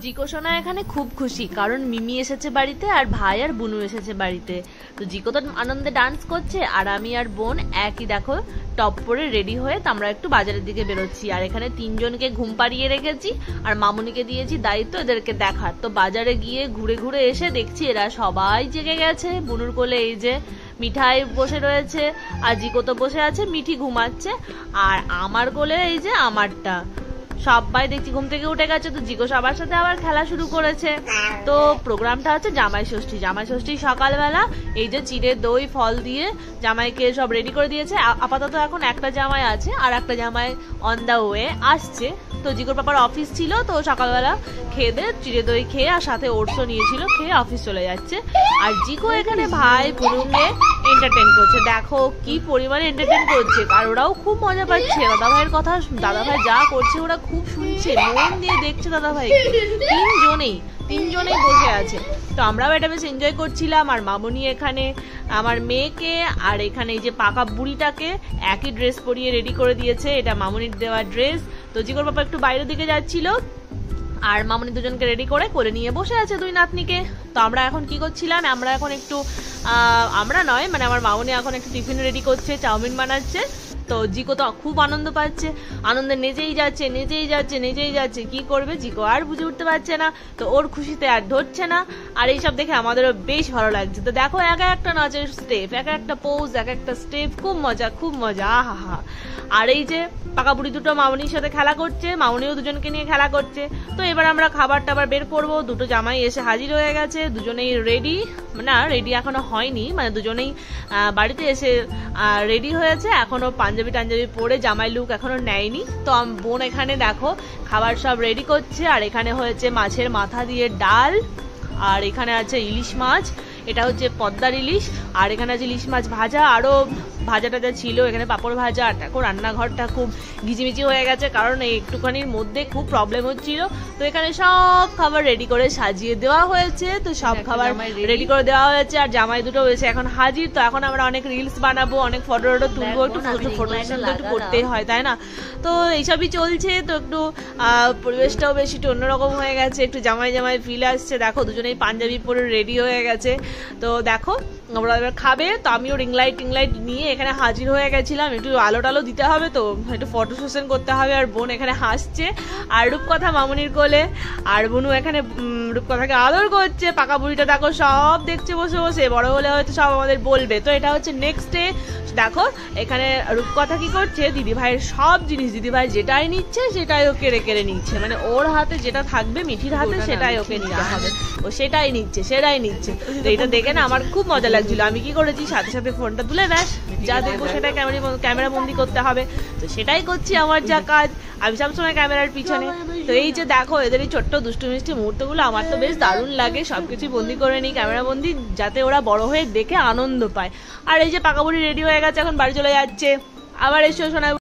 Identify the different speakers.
Speaker 1: জিকো সোনা এখানে খুব খুশি, কারণ মিমি এসেছে বাড়িতে আর ভাই আর বুনু এসেছে বাড়িতে। তো জিকো তো আনন্দে ডান্স করছে, আর আমি আর বোন একই দেখো টপ পরে রেডি হয়ে আমরা একটু বাজারের দিকে বেরোচ্ছি। আর এখানে তিনজনকে ঘুম পাড়িয়ে রেখেছি, আর মামুনিকে দিয়েছি দায়িত্ব এদেরকে দেখার। তো বাজারে গিয়ে ঘুরে ঘুরে এসে দেখছি এরা সবাই জেগে গেছে। বুনুর কোলে এই যে মিঠাই বসে রয়েছে, আর জিকো তো বসে আছে, মিঠি ঘুমাচ্ছে, আর আমার কোলে এই যে আমারটা। সবাই দেখছি ঘুম থেকে উঠে গেছে। তো জিকো সবার সাথে আবার খেলা শুরু করেছে। তো প্রোগ্রামটা হচ্ছে জামাই ষষ্ঠী। জামাই ষষ্ঠী সকালবেলা এই যে চিড়ে দই ফল দিয়ে জামাইকে সব রেডি করে দিয়েছে। আপাতত এখন একটা জামাই আছে, আর একটা জামাই অন দা ওয়ে আসছে। তো জিকোর পাপার অফিস ছিল, তো সকালবেলা খেয়ে দিয়ে চিড়ে দই খেয়ে আর সাথে ওটসও নিয়েছিল, খেয়ে অফিস চলে যাচ্ছে। আর জিকো এখানে ভাই বুনুকে এন্টারটেন করছে। দেখো কি পরিমাণে এন্টারটেন করছে, আর ওরাও খুব মজা পাচ্ছে। দাদা ভাইয়ের কথা দাদা ভাই যা করছে ওরা খুব শুনছে, মন দিয়ে দেখছে দাদা ভাই। তিনজনেই বসে আছে। তো আমরাও এটা বেশ এনজয় করছিলাম। আর মামুনি এখানে আমার মেয়েকে আর এখানে এই যে পাকা বুড়িটাকে একই ড্রেস পরিয়ে রেডি করে দিয়েছে। এটা মামুনির দেওয়া ড্রেস। তো জিকোর বাবা একটু বাইরের দিকে যাচ্ছিল, আর মামুনি দুজনকে রেডি করে কোলে নিয়ে বসে আছে দুই নাতনিকে। তো আমরা এখন কি করছিলাম, আমরা এখন একটু আমরা নয় মানে আমার মামুনি এখন একটু টিফিন রেডি করছে, চাউমিন বানাচ্ছে। তো জিকো তো খুব আনন্দ পাচ্ছে, আনন্দে নেচেই যাচ্ছে। কি করবে জিকো আর বুঝে উঠতে পারছে না। তো ওর খুশিতে আর ধরছে না। আর এইসব দেখে আমাদেরও বেশ ভালো লাগছে। তো দেখো এক একটা নাচের স্টেপ, এক একটা পোজ, এক একটা স্টেপ, খুব মজা আহা। আর এই যে পাকা বুড়ি দুটো মামুনির সাথে খেলা করছে, মামুনিও দুজনকে নিয়ে খেলা করছে। তো এবার আমরা খাবার টাবার বের করবো। দুটো জামাই এসে হাজির হয়ে গেছে, দুজনেই রেডি, না রেডি এখনো হয়নি, মানে দুজনেই বাড়িতে এসে রেডি হয়েছে। এখনো পাঞ্জাবি টাঞ্জাবি পরে জামাই লুক এখনো নেয়নি। তো বোন এখানে দেখো খাবার সব রেডি করছে। আর এখানে হয়েছে মাছের মাথা দিয়ে ডাল, আর এখানে আছে ইলিশ মাছ, এটা হচ্ছে পদ্মার ইলিশ। আর এখানে আছে ইলিশ মাছ ভাজা, আরো ভাজা টাজা ছিল, এখানে পাঁপড় ভাজা। আর দেখো রান্নাঘরটা খুব ঘিচিমিচি হয়ে গেছে, কারণ এই একটুখানির মধ্যে খুব প্রবলেম হচ্ছিল। তো এখানে সব খাবার রেডি করে সাজিয়ে দেওয়া হয়েছে। তো সব খাবার রেডি করে দেওয়া হয়েছে, আর জামাই দুটো হয়েছে এখন হাজির। তো এখন আমরা অনেক রিলস বানাবো, অনেক ফটো তুলবো, একটু ফটো একটু করতেই হয়, তাই না? তো এইসবই চলছে। তো একটু পরিবেশটাও বেশি একটু অন্যরকম হয়ে গেছে, একটু জামাই ফিল আসছে। দেখো দুজনেই পাঞ্জাবি পরে রেডি হয়ে গেছে। তো দেখো আমরা এবার খাবে। তো আমিও রিং লাইট নিয়ে এখানে হাজির হয়ে গেছিলাম। একটু আলো টালো দিতে হবে, তো একটু ফটো সেশন করতে হবে। আর বোন এখানে হাসছে, আর রূপকথা মামুনির কোলে, আর বুনু এখানে রূপকথাকে আদর করছে। পাকা বুড়িটা দেখো সব দেখছে বসে, বড় হলে হয়তো সব আমাদের বলবে। তো এটা হচ্ছে নেক্সট ডে। দেখো এখানে রূপকথা কি করছে, দিদিভাইয়ের সব জিনিস দিদিভাই যেটাই নিচ্ছে সেটাই ও কেড়ে নিচ্ছে, মানে ওর হাতে যেটা থাকবে মিঠির হাতে সেটাই ওকে নিতে হবে, ও সেটাই নিচ্ছে। তো এটা দেখে না আমার খুব মজা লাগছিল। আমি কি করেছি, সাথে ফোনটা তুলে ব্যাস যা দেখবো সেটা ক্যামেরা বন্দি করতে হবে। তো সেটাই করছি, আমার যা কাজ, আমি সবসময় ক্যামেরার পিছনে। তো এই যে দেখো এদের এই ছোট্ট দুষ্টু মিষ্টি মুহূর্তগুলো আমার তো বেশ দারুণ লাগে। সবকিছু বন্দি করে নিই, ক্যামেরা বন্দি, যাতে ওরা বড় হয়ে দেখে আনন্দ পায়। আর এই যে পাকা বুড়ি রেডি হয়ে গেছে, এখন বাড়ি চলে যাচ্ছে। আবার এসো শোনা।